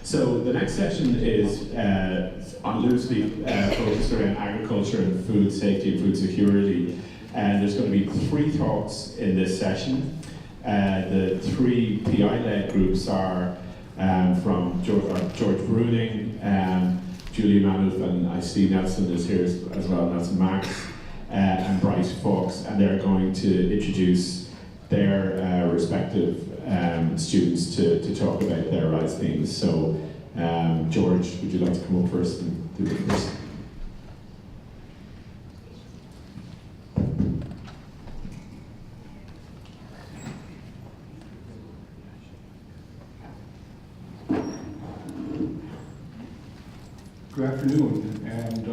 So the next session is loosely focused around agriculture and food safety and food security. And there's going to be 3 talks in this session. The 3 PI-led groups are from George Bruning, Julie Manouf, and I see Nelson is here as well, Nelson Max, and Bryce Fox, and they're going to introduce their respective students to talk about their RISE themes. So, George, would you like to come up first and do the first? Good afternoon, and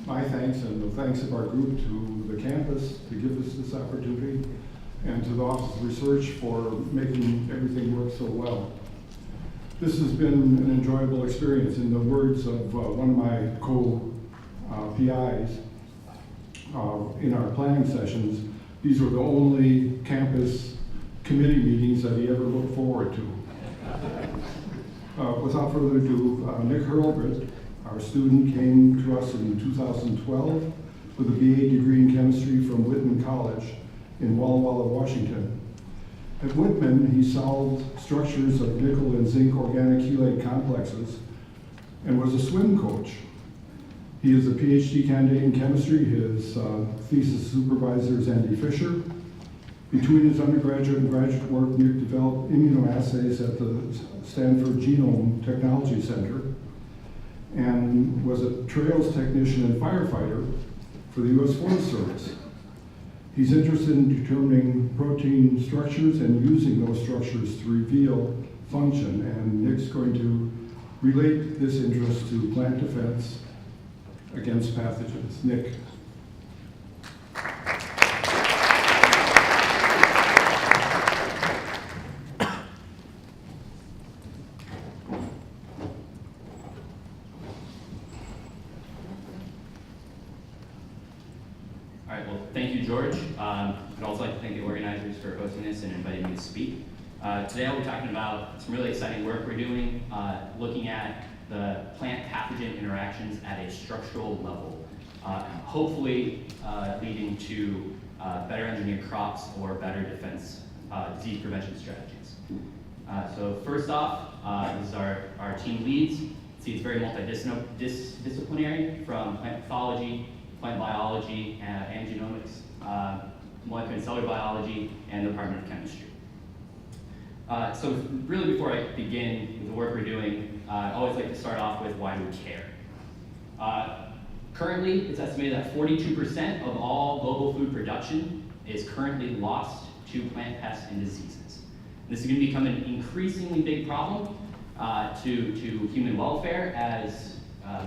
my thanks and the thanks of our group to the campus to give us this opportunity, and to the Office of Research for making everything work so well. This has been an enjoyable experience. In the words of one of my co-PIs in our planning sessions, these were the only campus committee meetings that he ever looked forward to. Without further ado, Nick Hurlbut, our student, came to us in 2012 with a BA degree in chemistry from Whitman College in Walla Walla, Washington. At Whitman, he solved structures of nickel and zinc organic chelate complexes and was a swim coach. He is a PhD candidate in chemistry. His thesis supervisor is Andy Fisher. Between his undergraduate and graduate work, Nick developed immunoassays at the Stanford Genome Technology Center and was a trails technician and firefighter for the U.S. Forest Service. He's interested in determining protein structures and using those structures to reveal function, and Nick's going to relate this interest to plant defense against pathogens. Nick. George. I'd also like to thank the organizers for hosting this and inviting me to speak. Today I'll be talking about some really exciting work we're doing, looking at the plant-pathogen interactions at a structural level, hopefully leading to better engineered crops or better defense disease prevention strategies. So first off, this is our team leads. See, it's very multidisciplinary, from plant pathology, plant biology, and genomics, molecular and cellular biology, and the Department of Chemistry. So really, before I begin with the work we're doing, I always like to start off with why we care. Currently, it's estimated that 42% of all global food production is currently lost to plant pests and diseases. This is going to become an increasingly big problem to human welfare, as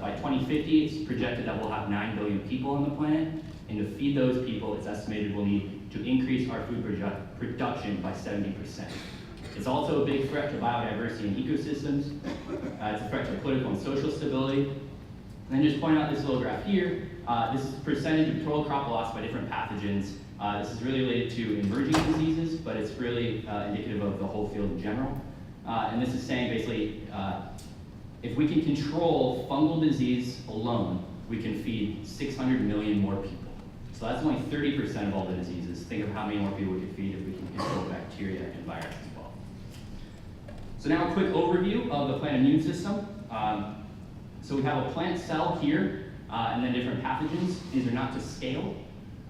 by 2050, it's projected that we'll have 9 billion people on the planet, and to feed those people, it's estimated we'll need to increase our food production by 70%. It's also a big threat to biodiversity and ecosystems. It's a threat to political and social stability. And then just point out this little graph here. This is the percentage of total crop loss by different pathogens. This is really related to emerging diseases, but it's really indicative of the whole field in general. And this is saying basically, if we can control fungal disease alone, we can feed 600 million more people. So that's only 30% of all the diseases. Think of how many more people we could feed if we can control bacteria and virus as well. So now a quick overview of the plant immune system. So we have a plant cell here, and then different pathogens. These are not to scale.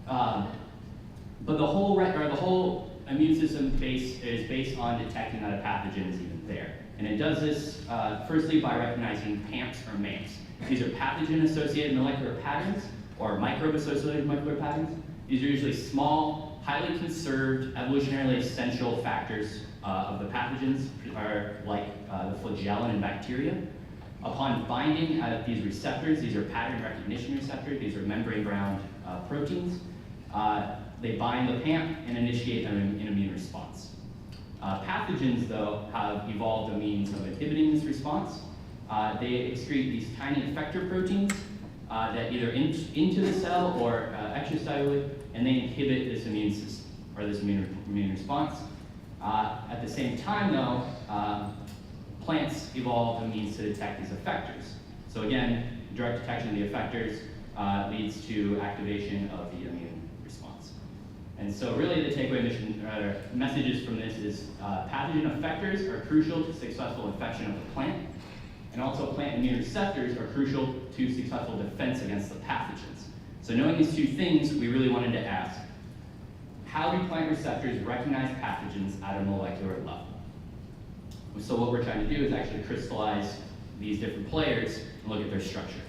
But the whole immune system is based on detecting that a pathogen is even there. And it does this, firstly, by recognizing PAMPs or MAMPs. These are pathogen-associated molecular patterns, or microbe-associated molecular patterns. These are usually small, highly conserved, evolutionarily essential factors of the pathogens, are like the flagellin in bacteria. Upon binding at these receptors, these are pattern recognition receptors, these are membrane-bound proteins, they bind the PAMP and initiate an immune response. Pathogens, though, have evolved a means of inhibiting this response. They excrete these tiny effector proteins that either into the cell or extracellularly, and they inhibit this immune system, or this immune response. At the same time, though, evolved a means to detect these effectors. So again, direct detection of the effectors leads to activation of the immune response. And so really the takeaway messages from this is pathogen effectors are crucial to successful infection of the plant, and also plant immune receptors are crucial to successful defense against the pathogens. So knowing these two things, we really wanted to ask, how do plant receptors recognize pathogens at a molecular level? So what we're trying to do is actually crystallize these different players and look at their structure.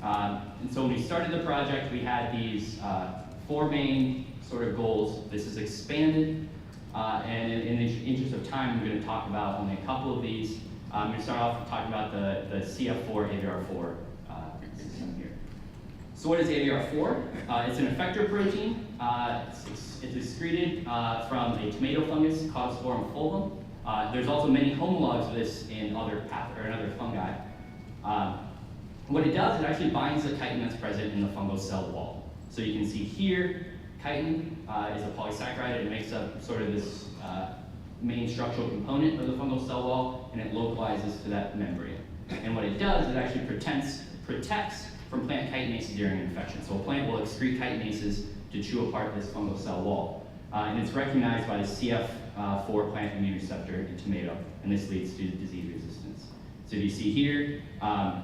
And so when we started the project, we had these 4 main sort of goals. This is expanded, and in the interest of time, I'm going to talk about only a couple of these. I'm going to start off talking about the CF4 AVR4 system here. So what is AVR4? It's an effector protein. It's excreted from a tomato fungus, Caudosporum fulvum. There's also many homologs of this in other fungi. What it does, it actually binds the chitin that's present in the fungal cell wall. So you can see here, chitin is a polysaccharide. It makes up sort of this main structural component of the fungal cell wall, and it localizes to that membrane. And what it does, it actually protects from plant chitinases during infection. So a plant will excrete chitinases to chew apart this fungal cell wall. And it's recognized by the CF4 plant immune receptor in tomato, and this leads to disease resistance. So if you see here, a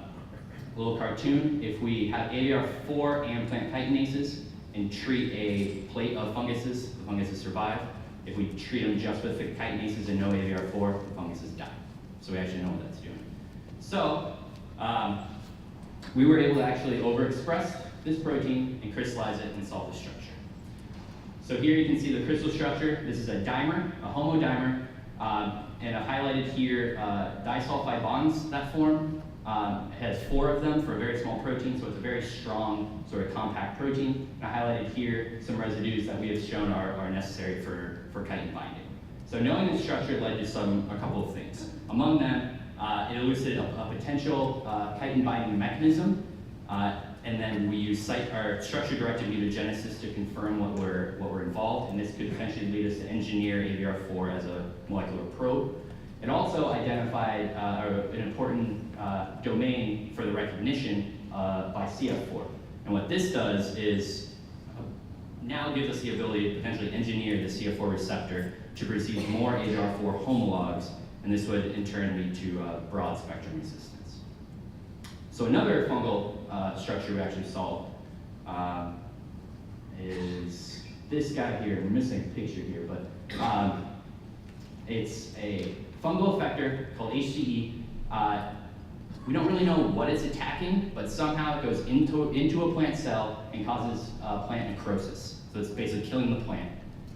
little cartoon, if we have AVR4 and plant chitinases and treat a plate of funguses, the funguses survive. If we treat them just with the chitinases and no AVR4, the funguses die. So we actually know what that's doing. So we were able to actually overexpress this protein and crystallize it and solve the structure. So here you can see the crystal structure. This is a dimer, a homodimer, and I've highlighted here disulfide bonds that form. It has 4 of them for a very small protein, so it's a very strong, sort of compact protein. And I highlighted here some residues that we have shown are necessary for chitin binding. So knowing this structure led to a couple of things. Among them, it elucidated a potential chitin binding mechanism, and then we use structure-directed mutagenesis to confirm what were involved, and this could potentially lead us to engineer AVR4 as a molecular probe. It also identified an important domain for the recognition by CF4. And what this does is now gives us the ability to potentially engineer the CF4 receptor to produce more AVR4 homologs, and this would in turn lead to broad spectrum resistance. So another fungal structure we actually solved is this guy here. We're missing a picture here, but it's a fungal effector called HCE. We don't really know what it's attacking, but somehow it goes into a plant cell and causes plant necrosis. So it's basically killing the plant.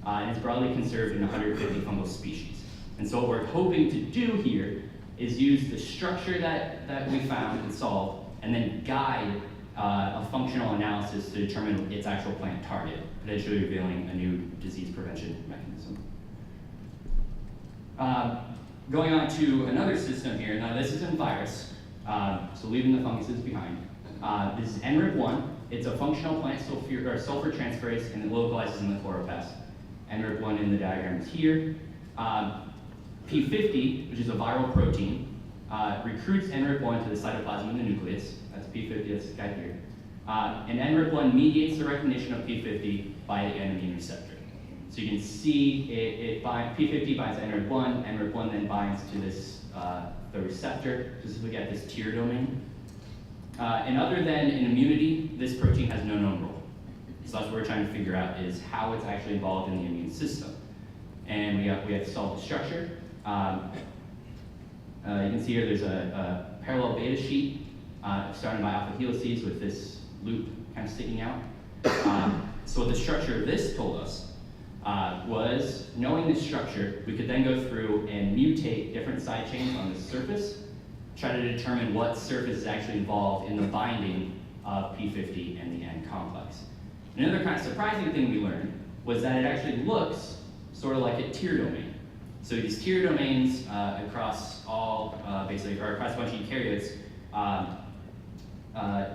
And it's broadly conserved in 150 fungal species. And so what we're hoping to do here is use the structure that we found and solved, and then guide a functional analysis to determine its actual plant target, potentially revealing a new disease prevention mechanism. Going on to another system here. Now this is in virus, so leaving the funguses behind. This is NRIP1. It's a functional plant sulfur transferase, and it localizes in the chloroplast. NRIP1 in the diagram is here. P50, which is a viral protein, recruits NRIP1 to the cytoplasm in the nucleus. That's P50, that's this guy here. And NRIP1 mediates the recognition of P50 by an immune receptor. So you can see P50 binds NRIP1, NRIP1 then binds to this, the receptor, specifically at this tier domain. And other than in immunity, this protein has no known role. So that's what we're trying to figure out is how it's actually involved in the immune system. And we have to solve the structure. You can see here there's a parallel beta sheet starting by alpha helices with this loop kind of sticking out. So what the structure of this told us was, knowing this structure, we could then go through and mutate different side chains on the surface, try to determine what surface is actually involved in the binding of P50 and the N complex. Another kind of surprising thing we learned was that it actually looks sort of like a tier domain. So these tier domains across all, basically, or across a bunch of eukaryotes,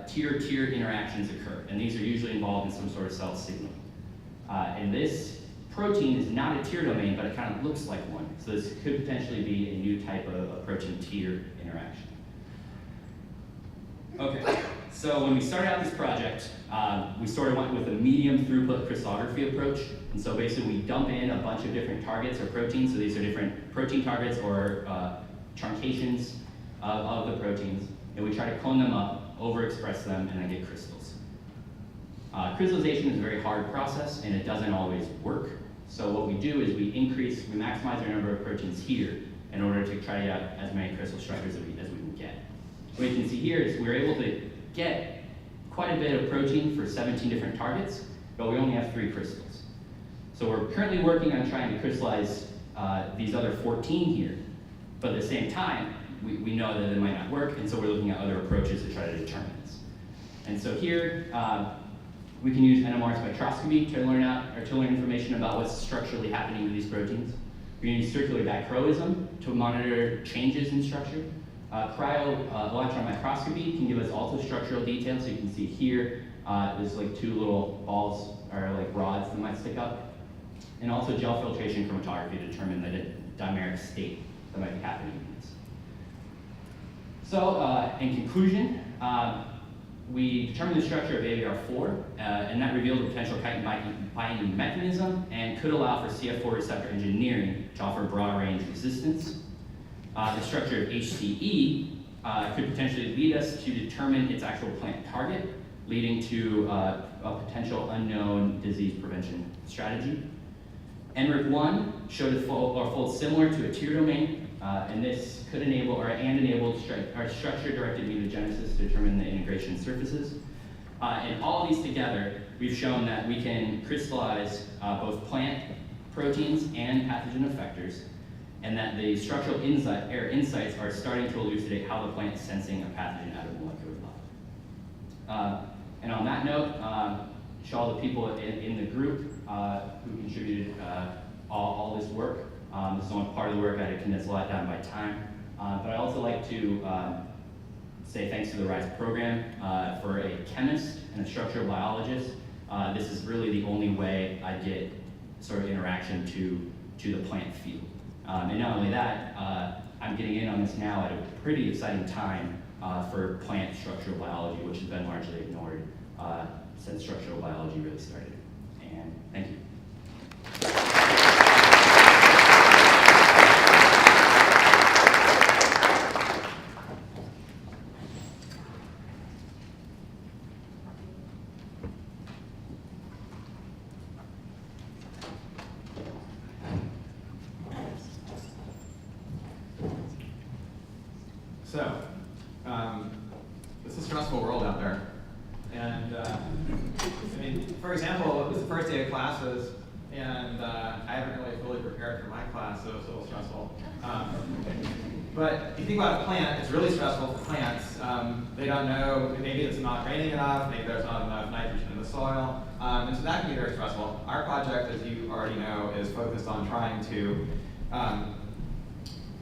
tier interactions occur, and these are usually involved in some sort of cell signal. And this protein is not a tier domain, but it kind of looks like one. So this could potentially be a new type of protein-tier interaction. Okay, so when we started out this project, we sort of went with a medium throughput crystallography approach. And so basically we dump in a bunch of different targets or proteins. So these are different protein targets or truncations of the proteins. And we try to clone them up, overexpress them, and then get crystals. Crystallization is a very hard process, and it doesn't always work. So what we do is we maximize our number of proteins here in order to try to get as many crystal structures as we can get. What you can see here is we're able to get quite a bit of protein for 17 different targets, but we only have 3 crystals. So we're currently working on trying to crystallize these other 14 here, but at the same time, we know that it might not work, and so we're looking at other approaches to try to determine this. And so here, we can use NMR spectroscopy to learn information about what's structurally happening to these proteins. We can use circular dichroism to monitor changes in structure. Cryo-electron microscopy can give us ultra-structural details. So you can see here, there's like 2 little balls or like rods that might stick up. And also gel filtration chromatography to determine the dimeric state that might be happening in this. So in conclusion, we determined the structure of ABR4, and that revealed a potential chitin binding mechanism and could allow for CF4 receptor engineering to offer broad range resistance. The structure of HCE could potentially lead us to determine its actual plant target, leading to a potential unknown disease prevention strategy. NRIC1 showed a fold similar to a tier domain, and this could enable our structure-directed mutagenesis to determine the integration surfaces. And all of these together, we've shown that we can crystallize both plant proteins and pathogen effectors, and that the structural insights are starting to elucidate how the plant is sensing a pathogen at a molecular level. And on that note, to all the people in the group who contributed all this work. This is only part of the work. I had to condense a lot down by time. But I'd also like to say thanks to the RISE program for a chemist and a structural biologist. This is really the only way I get sort of interaction to the plant field. And not only that, I'm getting in on this now at a pretty exciting time for plant structural biology, which has been largely ignored since structural biology really started. And thank you. So, it's a stressful world out there. And, I mean, for example, it was the first day of classes, and I haven't really fully prepared for my class, so it was a little stressful. But if you think about a plant, it's really stressful for plants. They don't know, maybe it's not raining enough, maybe there's not enough nitrogen in the soil, and so that can be very stressful. Our project, as you already know, is focused on trying to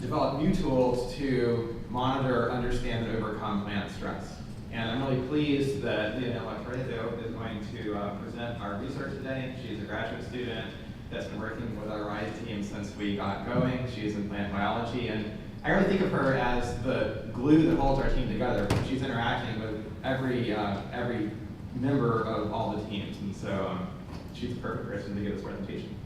develop new tools to monitor, understand, and overcome plant stress. And I'm really pleased that Leonela Carreto is going to present our research today. She's a graduate student that's been working with our RISE team since we got going. She's in plant biology, and I really think of her as the glue that holds our team together. She's interacting with every member of all the teams, and so she's the perfect person to give this presentation.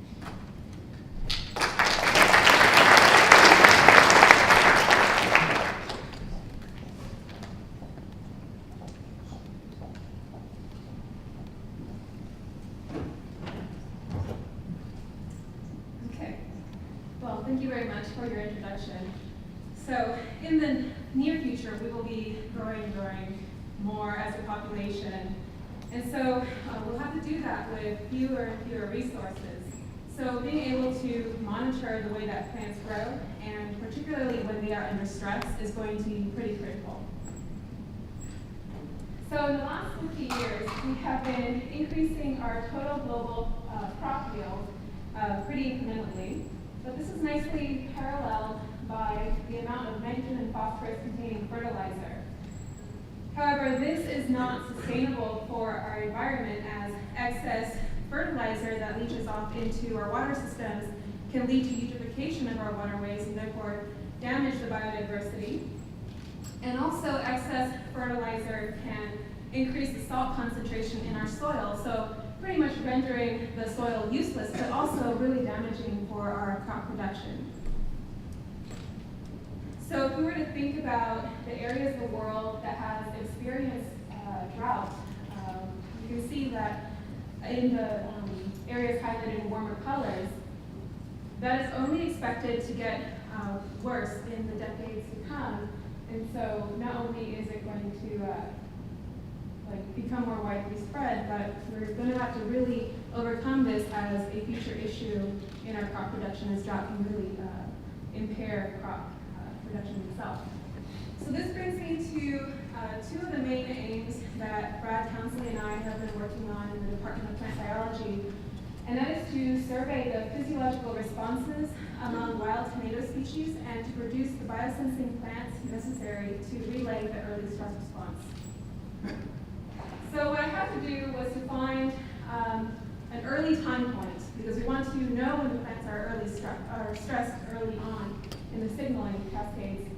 Thank you very much for your introduction. So in the near future, we will be growing more as a population. And so we'll have to do that with fewer and fewer resources. So being able to monitor the way that plants grow, and particularly when they are under stress, is going to be pretty critical. So in the last 50 years, we have been increasing our total global crop yield pretty incrementally. But this is nicely paralleled by the amount of nitrogen and phosphorus containing fertilizer. However, this is not sustainable for our environment, as excess fertilizer that leaches off into our water systems can lead to eutrophication of our waterways and therefore damage the biodiversity. And also excess fertilizer can increase the salt concentration in our soil, so pretty much rendering the soil useless, but also really damaging for our crop production. So if we were to think about the areas of the world that have experienced drought, you can see that in the areas highlighted in warmer colors, that is only expected to get worse in the decades to come. And so not only is it going to become more widely spread, but we're going to have to really overcome this as a future issue in our crop production, as drought can really impair crop production itself. So this brings me to two of the main aims that Brad Townsley and I have been working on in the Department of Plant Biology, and that is to survey the physiological responses among wild tomato species and to produce the biosensing plants necessary to relay the early stress response. So what I had to do was to find an early time point, because we want to know when the plants are stressed early on in the signaling cascades.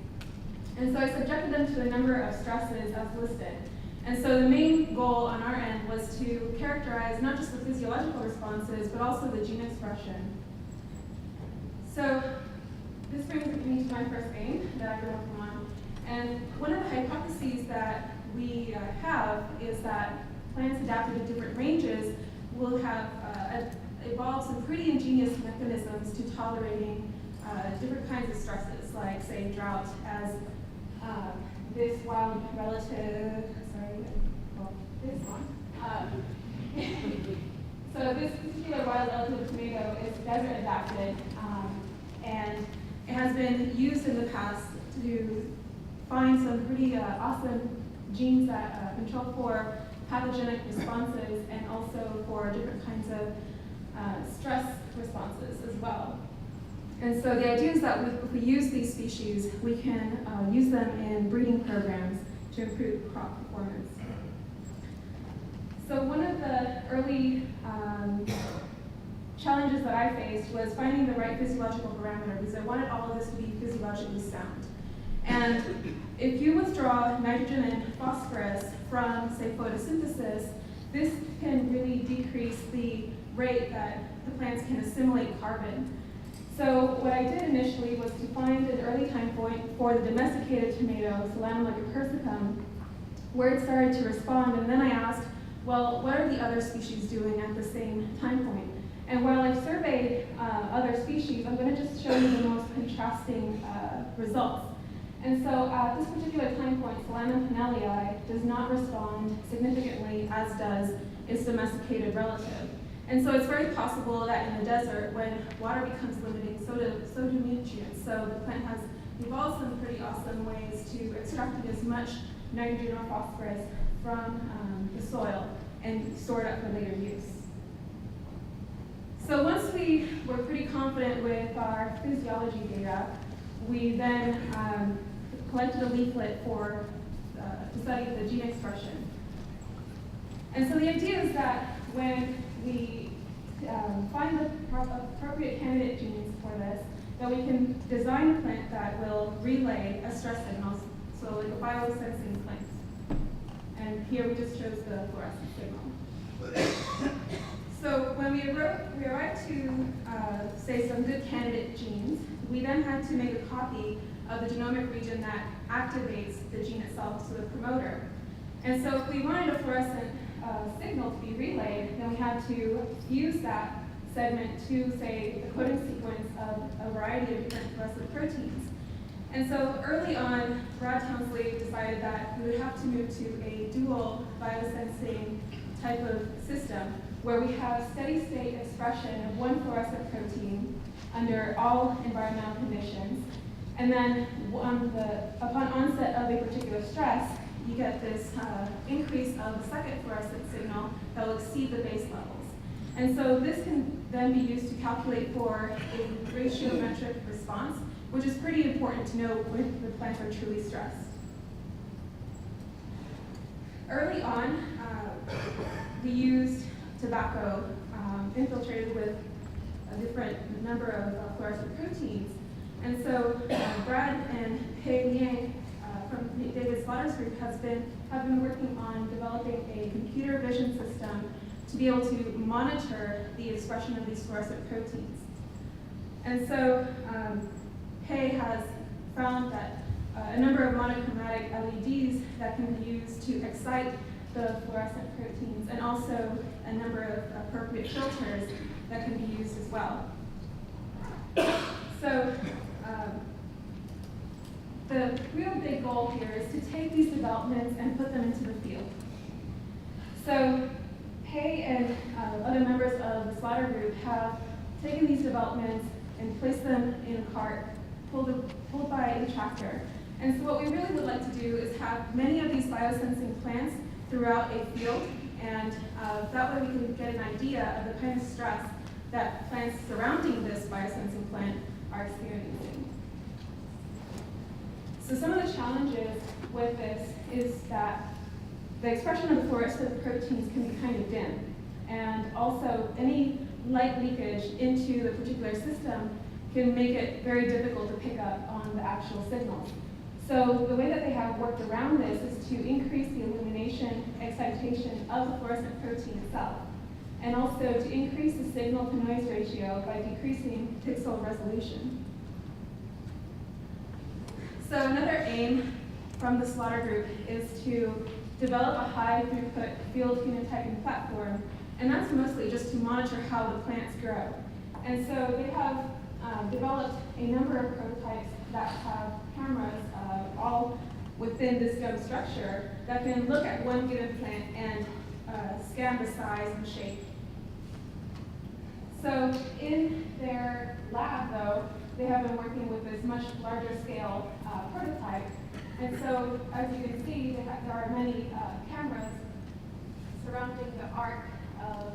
And so I subjected them to a number of stresses as listed. And so the main goal on our end was to characterize not just the physiological responses, but also the gene expression. So this brings me to my first aim that I've been working on. And one of the hypotheses that we have is that plants adapted to different ranges will have evolved some pretty ingenious mechanisms to tolerating different kinds of stresses, like say drought, as this wild relative, this one. So this particular wild relative tomato is desert adapted, and it has been used in the past to find some pretty awesome genes that control for pathogenic responses and also for different kinds of stress responses as well. And so the idea is that if we use these species, we can use them in breeding programs to improve crop performance. So one of the early challenges that I faced was finding the right physiological parameter, because I wanted all of this to be physiologically sound. And if you withdraw nitrogen and phosphorus from, say, photosynthesis, this can really decrease the rate that the plants can assimilate carbon. So what I did initially was to find an early time point for the domesticated tomato, Solanum lycopersicum, where it started to respond, and then I asked, well, what are the other species doing at the same time point? And while I've surveyed other species, I'm going to just show you the most contrasting results. And so at this particular time point, Solanum pinelii does not respond significantly as does its domesticated relative. And so it's very possible that in the desert, when water becomes limiting, so do nutrients. So the plant has evolved some pretty awesome ways to extract as much nitrogen or phosphorus from the soil and store it up for later use. So once we were pretty confident with our physiology data, we then collected a leaflet to study the gene expression. And so the idea is that when we find the appropriate candidate genes for this, that we can design a plant that will relay a stress signal, so like a biosensing plant. And here we just chose the fluorescent signal. So when we arrived to, say, some good candidate genes, we then had to make a copy of the genomic region that activates the gene itself, so the promoter. And so if we wanted a fluorescent signal to be relayed, then we had to fuse that segment to, say, the coding sequence of a variety of different fluorescent proteins. And so early on, Brad Townsley decided that we would have to move to a dual biosensing type of system where we have steady state expression of one fluorescent protein under all environmental conditions. And then upon onset of a particular stress, you get this increase of the second fluorescent signal that will exceed the base levels. And so this can then be used to calculate for a ratiometric response, which is pretty important to know when the plants are truly stressed. Early on, we used tobacco infiltrated with a different number of fluorescent proteins. And so Brad and Pei Liang from David Slaughter's group have been working on developing a computer vision system to be able to monitor the expression of these fluorescent proteins. And so Pei has found that a number of monochromatic LEDs that can be used to excite the fluorescent proteins, and also a number of appropriate filters that can be used as well. So the real big goal here is to take these developments and put them into the field. So Pei and other members of the Slaughter group have taken these developments and placed them in a cart pulled by a tractor. And so what we really would like to do is have many of these biosensing plants throughout a field, and that way we can get an idea of the kind of stress that plants surrounding this biosensing plant are experiencing. So some of the challenges with this is that the expression of the fluorescent proteins can be kind of dim, and also any light leakage into the particular system can make it very difficult to pick up on the actual signals. So the way that they have worked around this is to increase the illumination excitation of the fluorescent protein itself, and also to increase the signal to noise ratio by decreasing pixel resolution. So another aim from the Slaughter group is to develop a high throughput field phenotyping platform, and that's mostly just to monitor how the plants grow. And so they have developed a number of prototypes that have cameras all within this dome structure that can look at one given plant and scan the size and shape. So in their lab, though, they have been working with this much larger scale prototype. And so, as you can see, there are many cameras surrounding the arc of,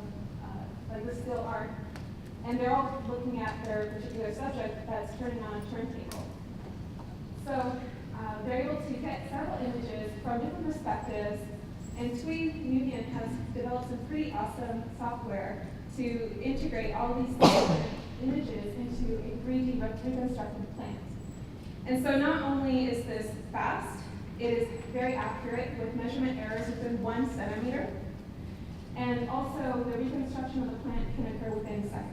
like the still arc, and they're all looking at their particular subject that's turning on a turntable. So they're able to get several images from different perspectives, and TWE Nubian has developed some pretty awesome software to integrate all these images into a 3D reconstructed plant. And so not only is this fast, it is very accurate with measurement errors within 1 centimeter, and also the reconstruction of the plant can occur within seconds.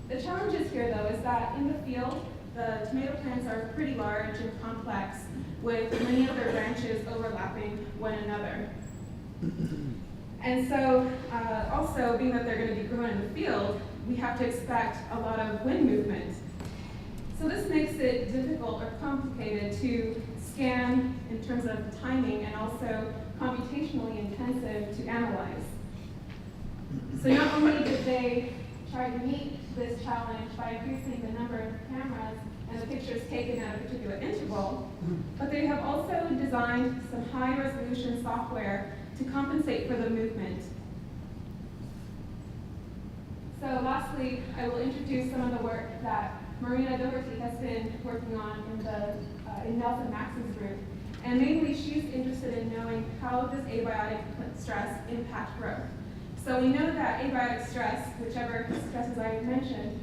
The challenges here, though, is that in the field, the tomato plants are pretty large and complex, with many of their branches overlapping one another. And so, also, being that they're going to be growing in the field, we have to expect a lot of wind movement. So this makes it difficult or complicated to scan in terms of timing, and also computationally intensive to analyze. So not only did they try to meet this challenge by increasing the number of cameras and the pictures taken at a particular interval, but they have also designed some high-resolution software to compensate for the movement. So lastly, I will introduce some of the work that Marina Doherty has been working on in Nelson Max's group. And mainly, she's interested in knowing how does abiotic stress impact growth. So we know that abiotic stress, whichever stresses I mentioned,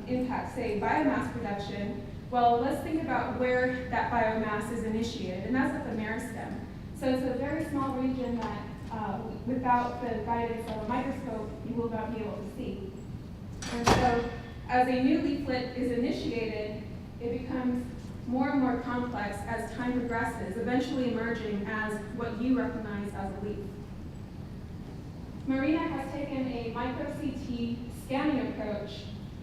impacts, say, biomass production. Well, let's think about where that biomass is initiated, and that's at the meristem. So it's a very small region that, without the guidance of a microscope, you will not be able to see. And so, as a new leaflet is initiated, it becomes more and more complex as time progresses, eventually emerging as what you recognize as a leaf. Marina has taken a micro-CT scanning approach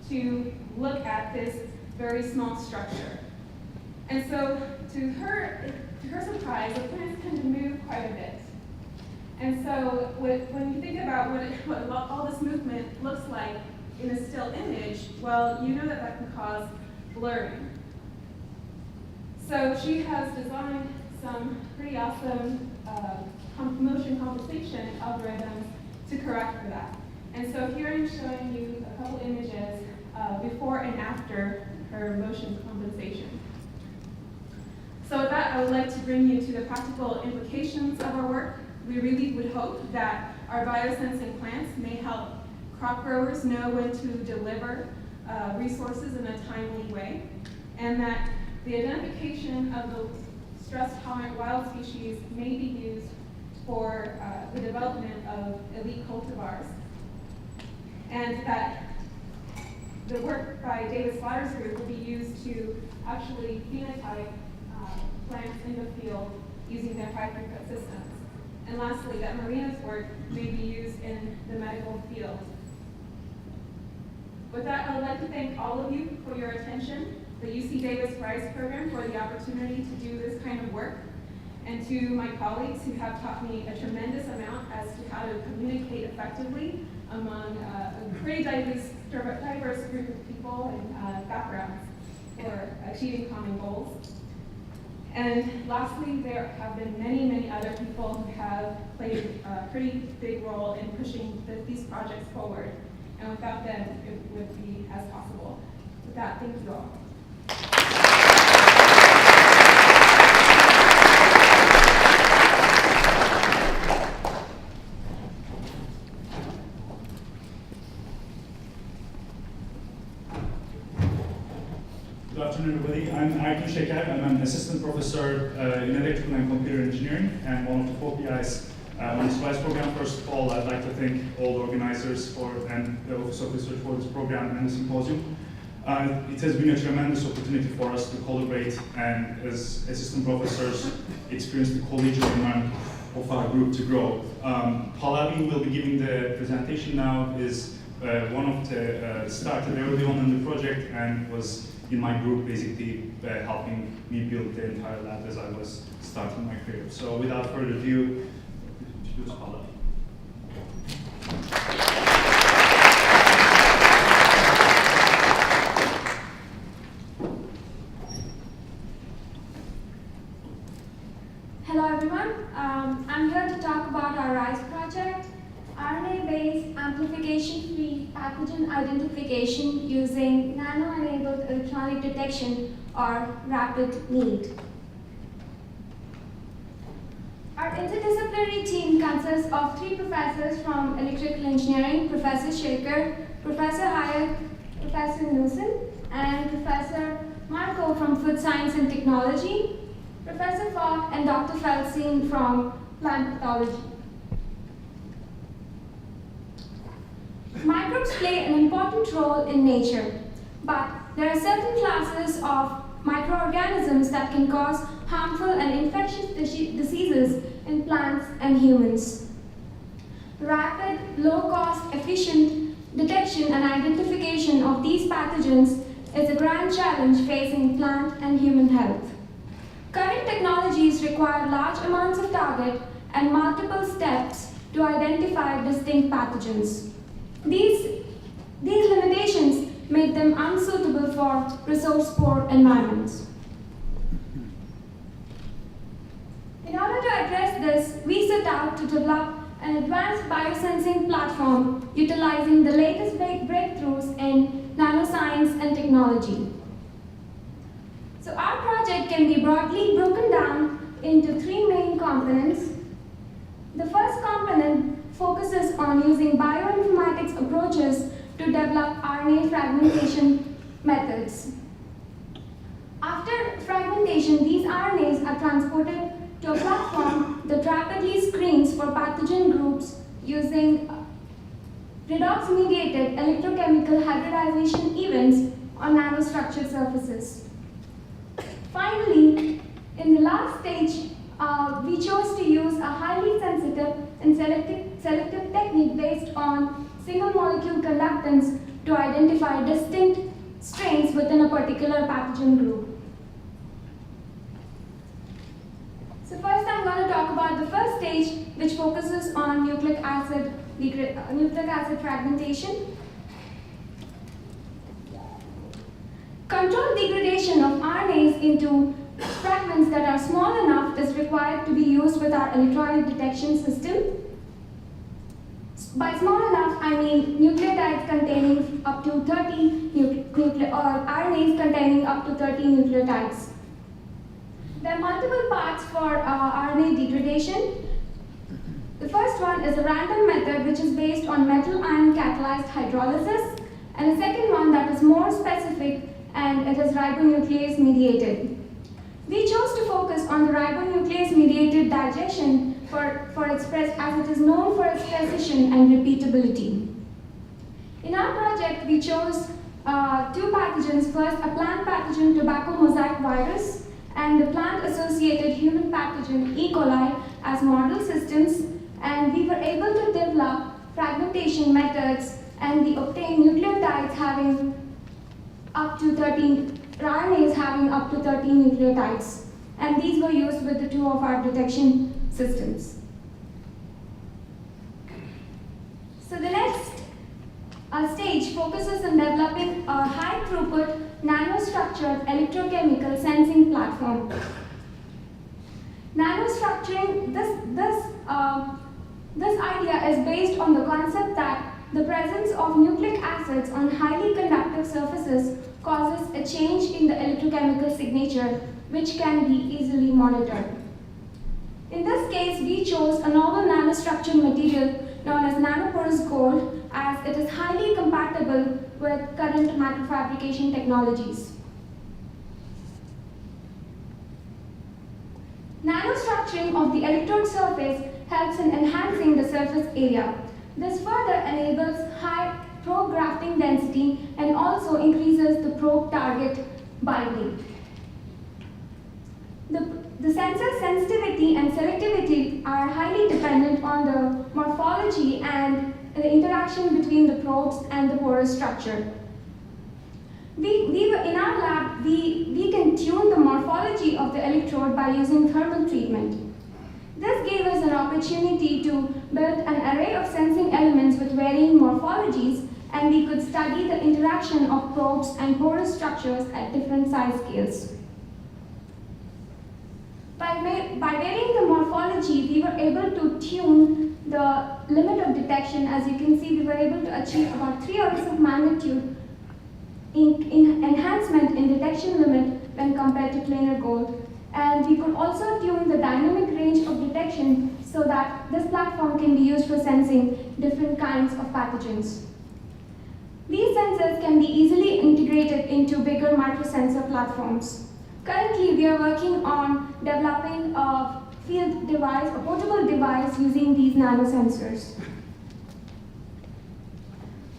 to look at this very small structure. And so, to her surprise, the plants tend to move quite a bit. And so, when you think about what all this movement looks like in a still image, well, you know that can cause blurring. So she has designed some pretty awesome motion compensation algorithms to correct for that. And so here I'm showing you a couple images before and after her motion compensation. So with that, I would like to bring you to the practical implications of our work. We really would hope that our biosensing plants may help crop growers know when to deliver resources in a timely way, and that the identification of the stress-tolerant wild species may be used for the development of elite cultivars, and that the work by David Slaughter's group will be used to actually phenotype plants in the field using their high-throughput systems. And lastly, that Marina's work may be used in the medical field. With that, I would like to thank all of you for your attention, the UC Davis Prize Program for the opportunity to do this kind of work, and to my colleagues who have taught me a tremendous amount as to how to communicate effectively among a pretty diverse group of people and backgrounds for achieving common goals. And lastly, there have been many, many other people who have played a pretty big role in pushing these projects forward. And without them, it would be as possible. With that, thank you all. Good afternoon, everybody. I'm Erkin Şeker. I'm an assistant professor in electrical and computer engineering and one of the four PIs on this prize program. First of all, I'd like to thank all the organizers and the Office of Research for this program and the symposium. It has been a tremendous opportunity for us to collaborate and, as assistant professors, experience the collegial environment of our group to grow. Pallavi will be giving the presentation now, is one of the started early on in the project and was in my group basically helping me build the entire lab as I was starting my career. So without further ado, introduce Pallavi. Hello everyone, I'm here to talk about our RISE project, RNA-based amplification-free pathogen identification using nano-enabled electronic detection or rapid NEAT. Our interdisciplinary team consists of 3 professors from electrical engineering, Professor Shaker, Professor Hayek, Professor Newson, and Professor Marco from Food Science and Technology, Professor Falk and Dr. Feldstein from Plant Pathology. Microbes play an important role in nature, but there are certain classes of microorganisms that can cause harmful and infectious diseases in plants and humans. Rapid, low-cost, efficient detection and identification of these pathogens is a grand challenge facing plant and human health. Current technologies require large amounts of target and multiple steps to identify distinct pathogens. These limitations make them unsuitable for resource-poor environments. In order to address this, we set out to develop an advanced biosensing platform utilizing the latest breakthroughs in nanoscience and technology. So our project can be broadly broken down into 3 main components. The first component focuses on using bioinformatics approaches to develop RNA fragmentation methods. After fragmentation, these RNAs are transported to a platform that rapidly screens for pathogen groups using redox-mediated electrochemical hybridization events on nanostructured surfaces. Finally, in the last stage, we chose to use a highly sensitive and selective technique based on single molecule conductance to identify distinct strains within a particular pathogen group. So first I'm going to talk about the first stage, which focuses on nucleic acid fragmentation. Controlled degradation of RNAs into fragments that are small enough is required to be used with our electronic detection system. By small enough, I mean nucleotides containing up to 30 or RNAs containing up to 30 nucleotides. There are multiple paths for RNA degradation. The first one is a random method which is based on metal-ion catalyzed hydrolysis, and a second one that is more specific and it is ribonuclease mediated. We chose to focus on the ribonuclease mediated digestion as it is known for its precision and repeatability. In our project, we chose two pathogens. First, a plant pathogen tobacco mosaic virus and the plant-associated human pathogen E. coli as model systems, and we were able to develop fragmentation methods and we obtained nucleotides having up to 13, RNAs having up to 13 nucleotides, and these were used with the two of our detection systems. So the next stage focuses on developing a high-throughput, nanostructured electrochemical sensing platform. Nanostructuring, this idea is based on the concept that the presence of nucleic acids on highly conductive surfaces causes a change in the electrochemical signature, which can be easily monitored. In this case, we chose a novel nanostructured material known as nanoporous gold, as it is highly compatible with current microfabrication technologies. Nanostructuring of the electrode surface helps in enhancing the surface area. This further enables high probe grafting density and also increases the probe target binding. The sensor sensitivity and selectivity are highly dependent on the morphology and the interaction between the probes and the porous structure. In our lab, we can tune the morphology of the electrode by using thermal treatment. This gave us an opportunity to build an array of sensing elements with varying morphologies, and we could study the interaction of probes and porous structures at different size scales. By varying the morphology, we were able to tune the limit of detection. As you can see, we were able to achieve about 3 orders of magnitude in enhancement in detection limit when compared to planar gold. And we could also tune the dynamic range of detection so that this platform can be used for sensing different kinds of pathogens. These sensors can be easily integrated into bigger microsensor platforms. Currently, we are working on developing a field device, a portable device using these nanosensors.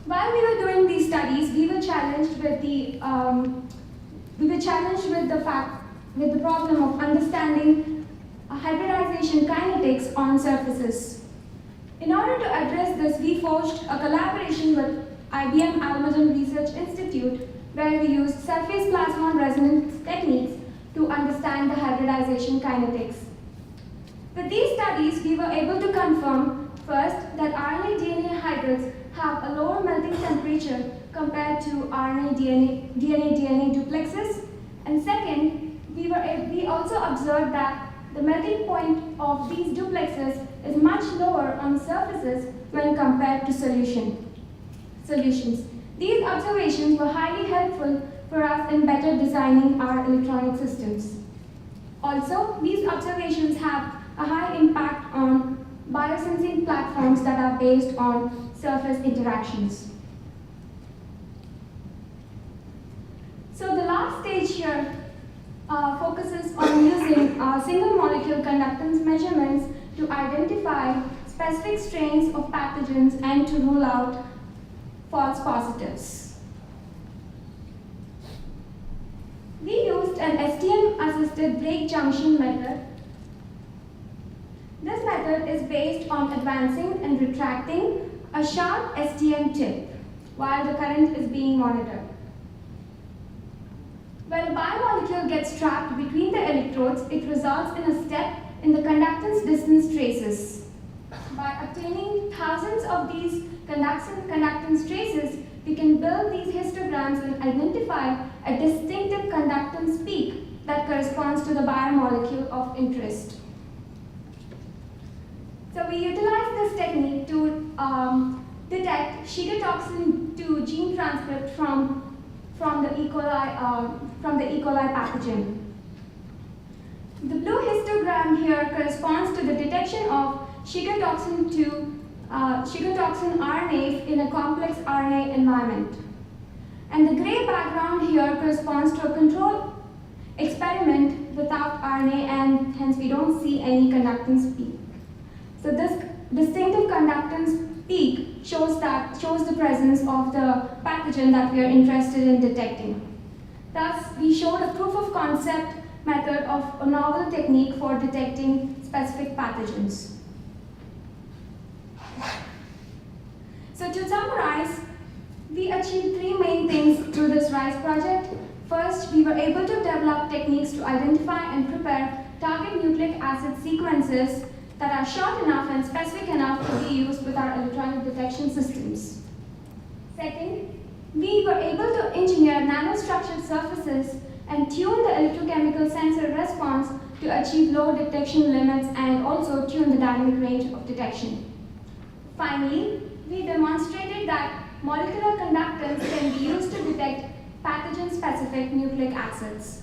While we were doing these studies, we were challenged with the problem of understanding hybridization kinetics on surfaces. In order to address this, we forged a collaboration with IBM Almaden Research Institute, where we used surface plasmon resonance techniques to understand the hybridization kinetics. With these studies, we were able to confirm, first, that RNA-DNA hybrids have a lower melting temperature compared to RNA-DNA duplexes, and second, we also observed that the melting point of these duplexes is much lower on surfaces when compared to solutions. These observations were highly helpful for us in better designing our electronic systems. Also, these observations have a high impact on biosensing platforms that are based on surface interactions. So the last stage here focuses on using single molecule conductance measurements to identify specific strains of pathogens and to rule out false positives. We used an STM-assisted break junction method. This method is based on advancing and retracting a sharp STM tip while the current is being monitored. When a biomolecule gets trapped between the electrodes, it results in a step in the conductance distance traces. By obtaining thousands of these conductance traces, we can build these histograms and identify a distinctive conductance peak that corresponds to the biomolecule of interest. So we utilize this technique to detect Shiga toxin 2 gene transcript from the E. coli pathogen. The blue histogram here corresponds to the detection of shigotoxin RNA in a complex RNA environment. And the gray background here corresponds to a control experiment without RNA, and hence we don't see any conductance peak. So this distinctive conductance peak shows the presence of the pathogen that we are interested in detecting. Thus, we showed a proof of concept method of a novel technique for detecting specific pathogens. So to summarize, we achieved three main things through this RISE project. First, we were able to develop techniques to identify and prepare target nucleic acid sequences that are short enough and specific enough to be used with our electronic detection systems. Second, we were able to engineer nanostructured surfaces and tune the electrochemical sensor response to achieve low detection limits and also tune the dynamic range of detection. Finally, we demonstrated that molecular conductance can be used to detect pathogen-specific nucleic acids.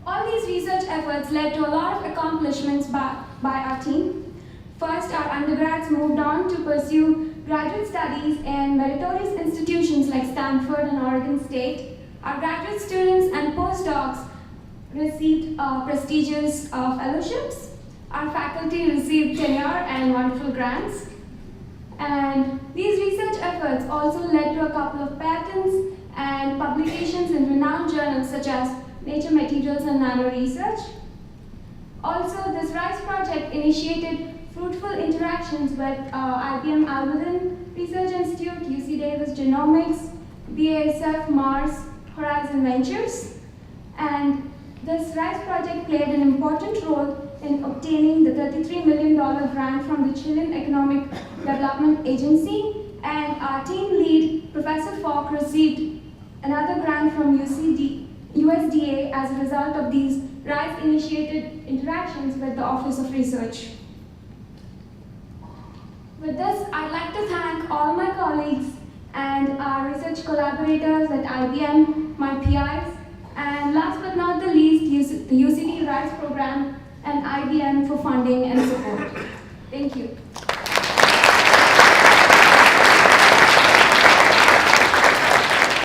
All these research efforts led to a lot of accomplishments by our team. First, our undergrads moved on to pursue graduate studies in meritorious institutions like Stanford and Oregon State. Our graduate students and postdocs received prestigious fellowships. Our faculty received tenure and wonderful grants. And these research efforts also led to a couple of patents and publications in renowned journals such as Nature Materials and Nano Research. Also, this RISE project initiated fruitful interactions with IBM Almaden Research Institute, UC Davis Genomics, BASF, Mars, Horizon Ventures. And this RISE project played an important role in obtaining the $33 million grant from the Chilean Economic Development Agency, and our team lead, Professor Falk, received another grant from USDA as a result of these RISE-initiated interactions with the Office of Research. With this, I'd like to thank all my colleagues and our research collaborators at IBM, my PIs, and last but not the least, the UCD RISE program and IBM for funding and support. Thank you.